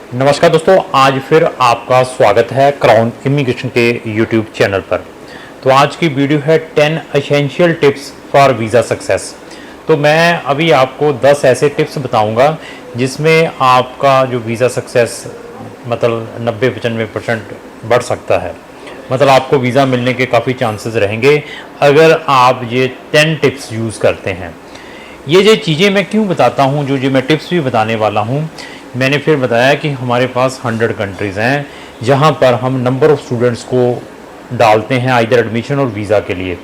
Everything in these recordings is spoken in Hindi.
नमस्कार दोस्तों, आज फिर आपका स्वागत है क्राउन इमिग्रेशन के यूट्यूब चैनल पर। तो आज की वीडियो है 10 essential tips for visa success. तो मैं अभी आपको 10 ऐसे टिप्स बताऊंगा जिसमें आपका जो वीज़ा सक्सेस मतलब 90-95% बढ़ सकता है। मतलब आपको वीज़ा मिलने के काफ़ी चांसेस रहेंगे अगर आप ये 10 टिप्स यूज़ करते हैं। ये जो चीज़ें मैं क्यों बताता हूँ, जो मैं टिप्स भी बताने वाला हूँ, मैंने फिर बताया कि हमारे पास 100 कंट्रीज़ हैं जहाँ पर हम नंबर ऑफ़ स्टूडेंट्स को डालते हैं आइदर एडमिशन और वीज़ा के लिए।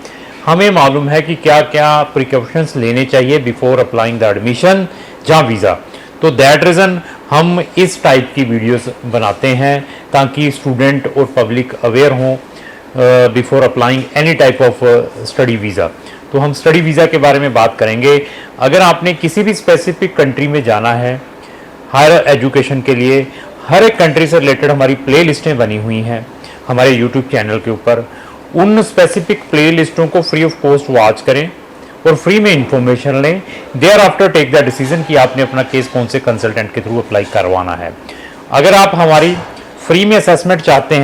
हमें मालूम है कि क्या क्या प्रिकॉशंस लेने चाहिए बिफोर अप्लाइंग द एडमिशन या वीज़ा। तो दैट रीज़न हम इस टाइप की वीडियोस बनाते हैं ताकि स्टूडेंट और पब्लिक अवेयर हों before applying any type of study visa. तो हम स्टडी वीज़ा के बारे में बात करेंगे। अगर आपने किसी भी स्पेसिफिक कंट्री में जाना है हायर एजुकेशन के लिए, हर एक कंट्री से रिलेटेड हमारी प्ले लिस्टें बनी हुई हैं हमारे यूट्यूब चैनल के ऊपर। उन स्पेसिफिक प्ले लिस्टों को फ्री ऑफ कॉस्ट वॉच करें और फ्री में इंफॉर्मेशन लें। Thereafter take the decision कि आपने अपना केस कौन से कंसल्टेंट के थ्रू अप्लाई करवाना है। अगर आप हमारी फ्री में असेसमेंट चाहते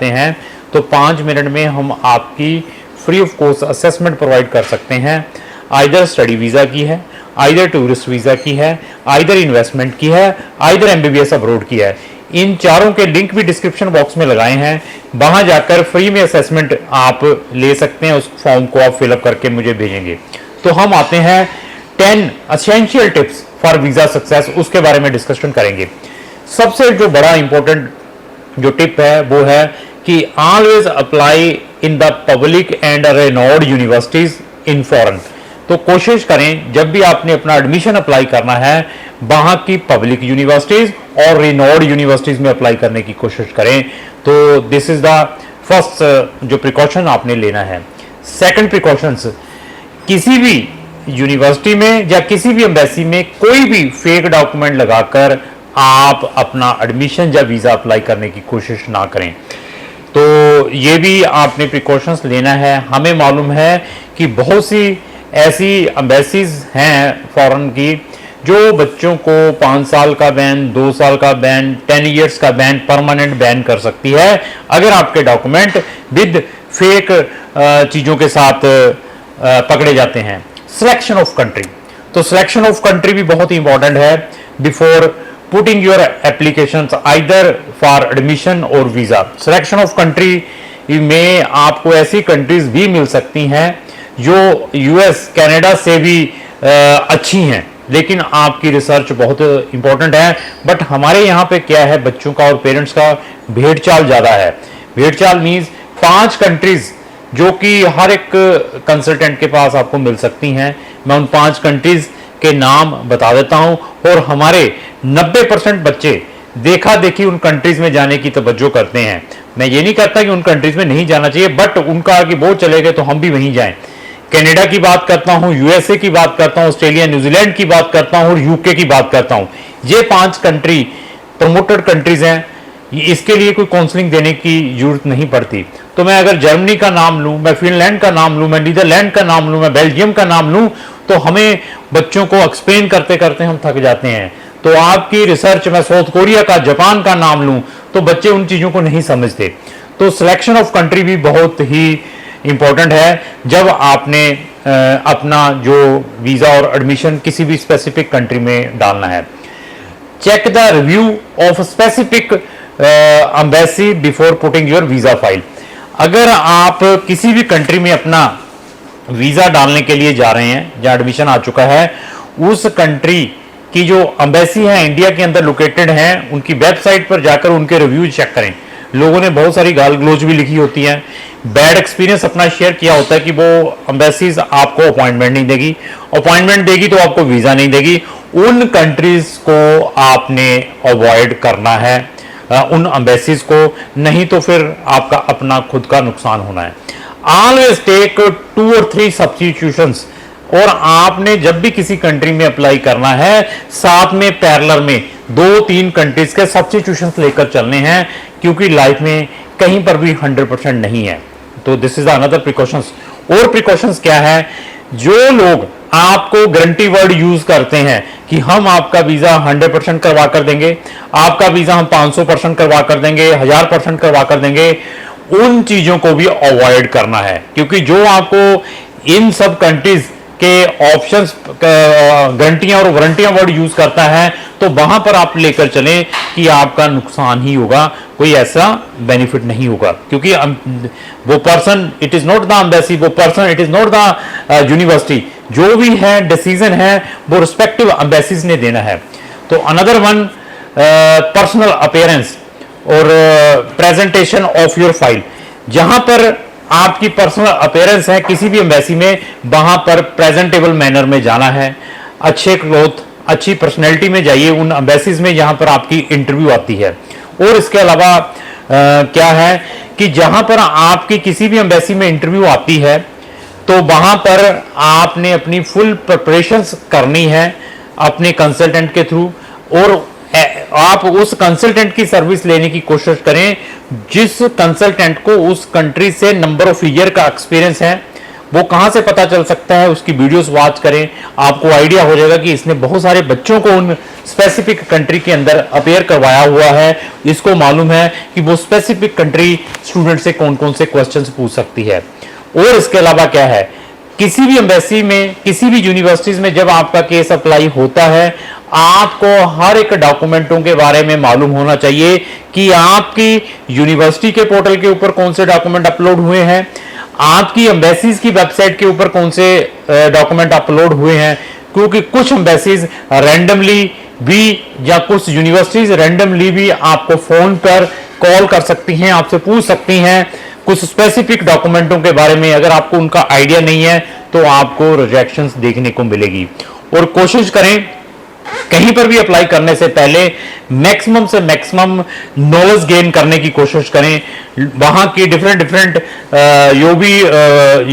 हैं तो 5 मिनट में हम आपकी free of cost assessment provide कर सकते हैं। आइदर स्टडी वीज़ा की है, आइदर टूरिस्ट वीज़ा की है, आइदर इन्वेस्टमेंट की है, आइदर MBBS अब्रोड की है। इन चारों के लिंक भी डिस्क्रिप्शन बॉक्स में लगाए हैं, वहां जाकर फ्री में असेसमेंट आप ले सकते हैं। उस फॉर्म को आप फिलअप करके मुझे भेजेंगे। तो हम आते हैं 10 essential tips for visa success, उसके बारे में डिस्कशन करेंगे। सबसे जो बड़ा इंपॉर्टेंट जो टिप है वो है कि always apply in the public and renowned universities in foreign. तो कोशिश करें जब भी आपने अपना एडमिशन अप्लाई करना है वहां की पब्लिक यूनिवर्सिटीज और रेनोड यूनिवर्सिटीज में अप्लाई करने की कोशिश करें। तो दिस इज द फर्स्ट जो प्रिकॉशन आपने लेना है। सेकंड प्रिकॉशंस, किसी भी यूनिवर्सिटी में या किसी भी एम्बेसी में कोई भी फेक डॉक्यूमेंट लगाकर आप अपना एडमिशन या वीज़ा अप्लाई करने की कोशिश ना करें। तो ये भी आपने प्रिकॉशंस लेना है। हमें मालूम है कि बहुत सी ऐसी एम्बेसीज हैं फॉरेन की जो बच्चों को 5 साल का बैन, 2 साल का बैन, 10 ईयर्स का बैन, परमानेंट बैन कर सकती है अगर आपके डॉक्यूमेंट विद फेक चीज़ों के साथ पकड़े जाते हैं। सिलेक्शन ऑफ कंट्री, तो सिलेक्शन ऑफ कंट्री भी बहुत ही इंपॉर्टेंट है before putting your applications either for admission और वीज़ा। सिलेक्शन ऑफ कंट्री में आपको ऐसी कंट्रीज भी मिल सकती हैं जो US कनाडा से भी अच्छी हैं, लेकिन आपकी रिसर्च बहुत इंपॉर्टेंट है। बट हमारे यहाँ पे क्या है, बच्चों का और पेरेंट्स का भेड़चाल ज़्यादा है। भेड़चाल मीन्स 5 कंट्रीज जो कि हर एक कंसल्टेंट के पास आपको मिल सकती हैं। मैं उन 5 कंट्रीज के नाम बता देता हूं और हमारे 90% बच्चे देखा देखी उन कंट्रीज में जाने की तवज्जो करते हैं। मैं ये नहीं कहता कि उन कंट्रीज में नहीं जाना चाहिए, बट उनका कि वो चले गए तो हम भी वहीं जाएं। कनाडा की बात करता हूं, USA की बात करता हूं, ऑस्ट्रेलिया न्यूजीलैंड की बात करता हूं और UK की बात करता हूं। ये 5 कंट्री प्रमोटेड कंट्रीज हैं, इसके लिए कोई काउंसलिंग देने की जरूरत नहीं पड़ती। तो मैं अगर जर्मनी का नाम लूं, मैं फिनलैंड का नाम लूं, मैं नीदरलैंड का नाम लूं, मैं बेल्जियम का नाम लूं, तो हमें बच्चों को एक्सप्लेन करते करते हम थक जाते हैं। तो आपकी रिसर्च में साउथ कोरिया का, जापान का नाम लूं तो बच्चे उन चीज़ों को नहीं समझते। तो सिलेक्शन ऑफ कंट्री भी बहुत ही इंपॉर्टेंट है जब आपने अपना जो वीज़ा और एडमिशन किसी भी स्पेसिफिक कंट्री में डालना है। Check the review of specific embassy before putting your visa file. अगर आप किसी भी कंट्री में अपना वीज़ा डालने के लिए जा रहे हैं या एडमिशन आ चुका है, उस कंट्री की जो एम्बेसी है इंडिया के अंदर लोकेटेड है, उनकी वेबसाइट पर जाकर उनके रिव्यू चेक करें। लोगों ने बहुत सारी गाल गलोच भी लिखी होती है, बैड एक्सपीरियंस अपना शेयर किया होता है कि वो एम्बेसीज आपको अपॉइंटमेंट नहीं देगी, अपॉइंटमेंट देगी तो आपको वीज़ा नहीं देगी। उन कंट्रीज को आपने अवॉइड करना है, उन एम्बेसीज को, नहीं तो फिर आपका अपना खुद का नुकसान होना है। Always take 2 or 3 substitutions. और आपने जब भी किसी कंट्री में अप्लाई करना है साथ में पैरेलल में 2-3 कंट्रीज के सब्स्टिट्यूशंस लेकर चलने हैं, क्योंकि लाइफ में कहीं पर भी 100% नहीं है। तो दिस इज अनदर प्रिकॉशंस। और प्रिकॉशंस क्या है, जो लोग आपको गारंटी वर्ड यूज करते हैं कि हम आपका वीजा 100% करवा कर देंगे, आपका वीजा हम 500% करवा कर देंगे, 1000% करवा कर देंगे, उन चीजों को भी अवॉइड करना है। क्योंकि जो आपको इन सब कंट्रीज के ऑप्शंस गारंटियां और वारंटियां वर्ड यूज करता है, तो वहां पर आप लेकर चलें कि आपका नुकसान ही होगा, कोई ऐसा बेनिफिट नहीं होगा। क्योंकि वो person, it is not the embassy, वो person, it is not the university, जो भी है डिसीजन है वो रिस्पेक्टिव एम्बेसीज ने देना है। तो अनदर वन, पर्सनल अपीयरेंस और प्रेजेंटेशन ऑफ योर फाइल, जहां पर आपकी पर्सनल अपीयरेंस है किसी भी एम्बेसी में, वहां पर प्रेजेंटेबल मैनर में जाना है, अच्छे क्लोथ, अच्छी पर्सनैलिटी में जाइए उन एम्बेसीज में जहां पर आपकी इंटरव्यू आती है। और इसके अलावा क्या है कि जहां पर आपकी किसी भी एम्बेसी में इंटरव्यू आती है, तो वहां पर आपने अपनी फुल प्रिपरेशंस करनी है अपने कंसल्टेंट के थ्रू, और आप उस कंसल्टेंट की सर्विस लेने की कोशिश करें जिस कंसल्टेंट को उस कंट्री से नंबर ऑफ ईयर का एक्सपीरियंस है। वो कहां से पता चल सकता है, उसकी वीडियोस वॉच करें, आपको आइडिया हो जाएगा कि इसने बहुत सारे बच्चों को उन स्पेसिफिक कंट्री के अंदर अपेयर करवाया हुआ है, इसको मालूम है कि वो स्पेसिफिक कंट्री स्टूडेंट से कौन कौन से क्वेश्चंस पूछ सकती है। और इसके अलावा क्या है, किसी भी एम्बेसी में, किसी भी यूनिवर्सिटीज में जब आपका केस अप्लाई होता है, आपको हर एक डॉक्यूमेंटों के बारे में मालूम होना चाहिए कि आपकी यूनिवर्सिटी के पोर्टल के ऊपर कौन से डॉक्यूमेंट अपलोड हुए हैं, आपकी एम्बेसीज की वेबसाइट के ऊपर कौन से डॉक्यूमेंट अपलोड हुए हैं। क्योंकि कुछ एम्बेसीज रैंडमली भी या कुछ यूनिवर्सिटीज रैंडमली भी आपको फोन पर कॉल कर सकती हैं, आपसे पूछ सकती हैं कुछ स्पेसिफिक डॉक्यूमेंटों के बारे में। अगर आपको उनका आइडिया नहीं है तो आपको रिजेक्शंस देखने को मिलेगी। और कोशिश करें कहीं पर भी अप्लाई करने से पहले मैक्सिमम से मैक्सिमम नॉलेज गेन करने की कोशिश करें। वहां की डिफरेंट जो भी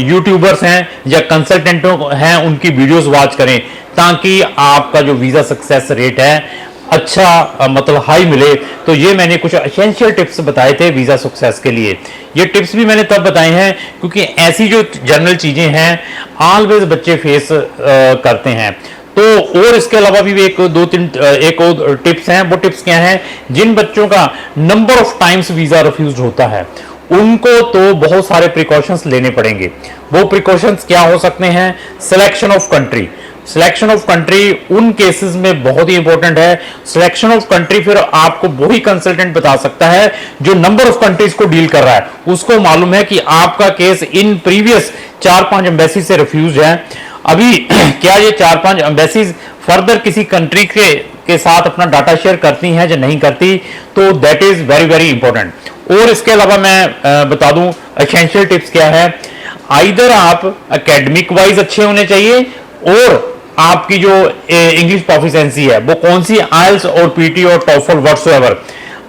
यूट्यूबर्स हैं या कंसल्टेंटों हैं उनकी वीडियोस वॉच करें, ताकि आपका जो वीजा सक्सेस रेट है अच्छा मतलब हाई मिले। तो ये मैंने कुछ एसेंशियल टिप्स बताए थे वीजा सक्सेस के लिए। ये टिप्स भी मैंने तब बताए हैं क्योंकि ऐसी जो जनरल चीजें हैं ऑलवेज बच्चे फेस करते हैं। तो और इसके अलावा भी एक और टिप्स हैं। वो टिप्स क्या हैं, जिन बच्चों का number of times visa refuse होता है उनको तो बहुत सारे प्रिकॉशंस लेने पड़ेंगे। वो प्रिकॉशंस क्या हो सकते हैं, selection of country. Selection of country उन केसेस में बहुत ही इंपॉर्टेंट है। सिलेक्शन ऑफ कंट्री फिर आपको वही कंसल्टेंट बता सकता है जो नंबर ऑफ कंट्रीज को डील कर रहा है, उसको मालूम है कि आपका केस इन प्रीवियस 4-5 एम्बेसी से रिफ्यूज है। अभी क्या ये 4-5 एम्बेसीज फर्दर किसी कंट्री के साथ अपना डाटा शेयर करती हैं या नहीं करती, तो that is very very important. और इसके अलावा मैं बता दूं एसेंशियल टिप्स क्या है। आइदर आप एकेडमिक वाइज अच्छे होने चाहिए और आपकी जो इंग्लिश प्रोफिशिएंसी है वो कौन सी, आइल्स और पीटी और टॉफल व्हाटसोएवर।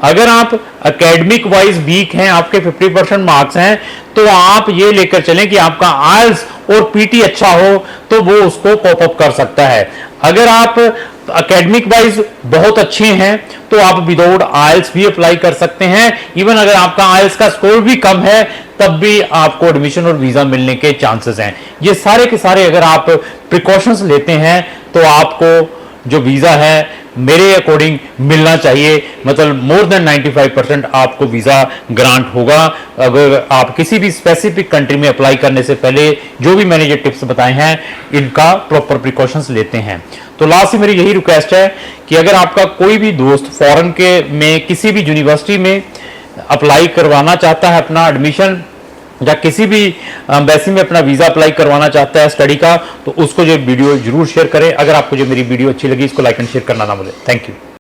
अगर आप एकेडमिक वाइज वीक हैं, आपके 50% मार्क्स हैं, तो आप ये लेकर चलें कि आपका आइल्स और पीटी अच्छा हो तो वो उसको पॉप अप कर सकता है। अगर आप एकेडमिक वाइज बहुत अच्छे हैं तो आप विदाउट आइल्स भी अप्लाई कर सकते हैं। इवन अगर आपका आइल्स का स्कोर भी कम है तब भी आपको एडमिशन और वीजा मिलने के चांसेस हैं। ये सारे के सारे अगर आप प्रिकॉशंस लेते हैं तो आपको जो वीजा है मेरे अकॉर्डिंग मिलना चाहिए। मतलब मोर देन 95% आपको वीजा ग्रांट होगा अगर आप किसी भी स्पेसिफिक कंट्री में अप्लाई करने से पहले जो भी मैंने ये टिप्स बताए हैं इनका प्रॉपर प्रिकॉशंस लेते हैं। तो लास्ट में मेरी यही रिक्वेस्ट है कि अगर आपका कोई भी दोस्त फॉरेन के में किसी भी यूनिवर्सिटी में अप्लाई करवाना चाहता है अपना एडमिशन, या किसी भी एम्बेसी में अपना वीजा अप्लाई करवाना चाहता है स्टडी का, तो उसको जो वीडियो जरूर शेयर करें। अगर आपको जो मेरी वीडियो अच्छी लगी इसको लाइक एंड शेयर करना ना भूलें। Thank you.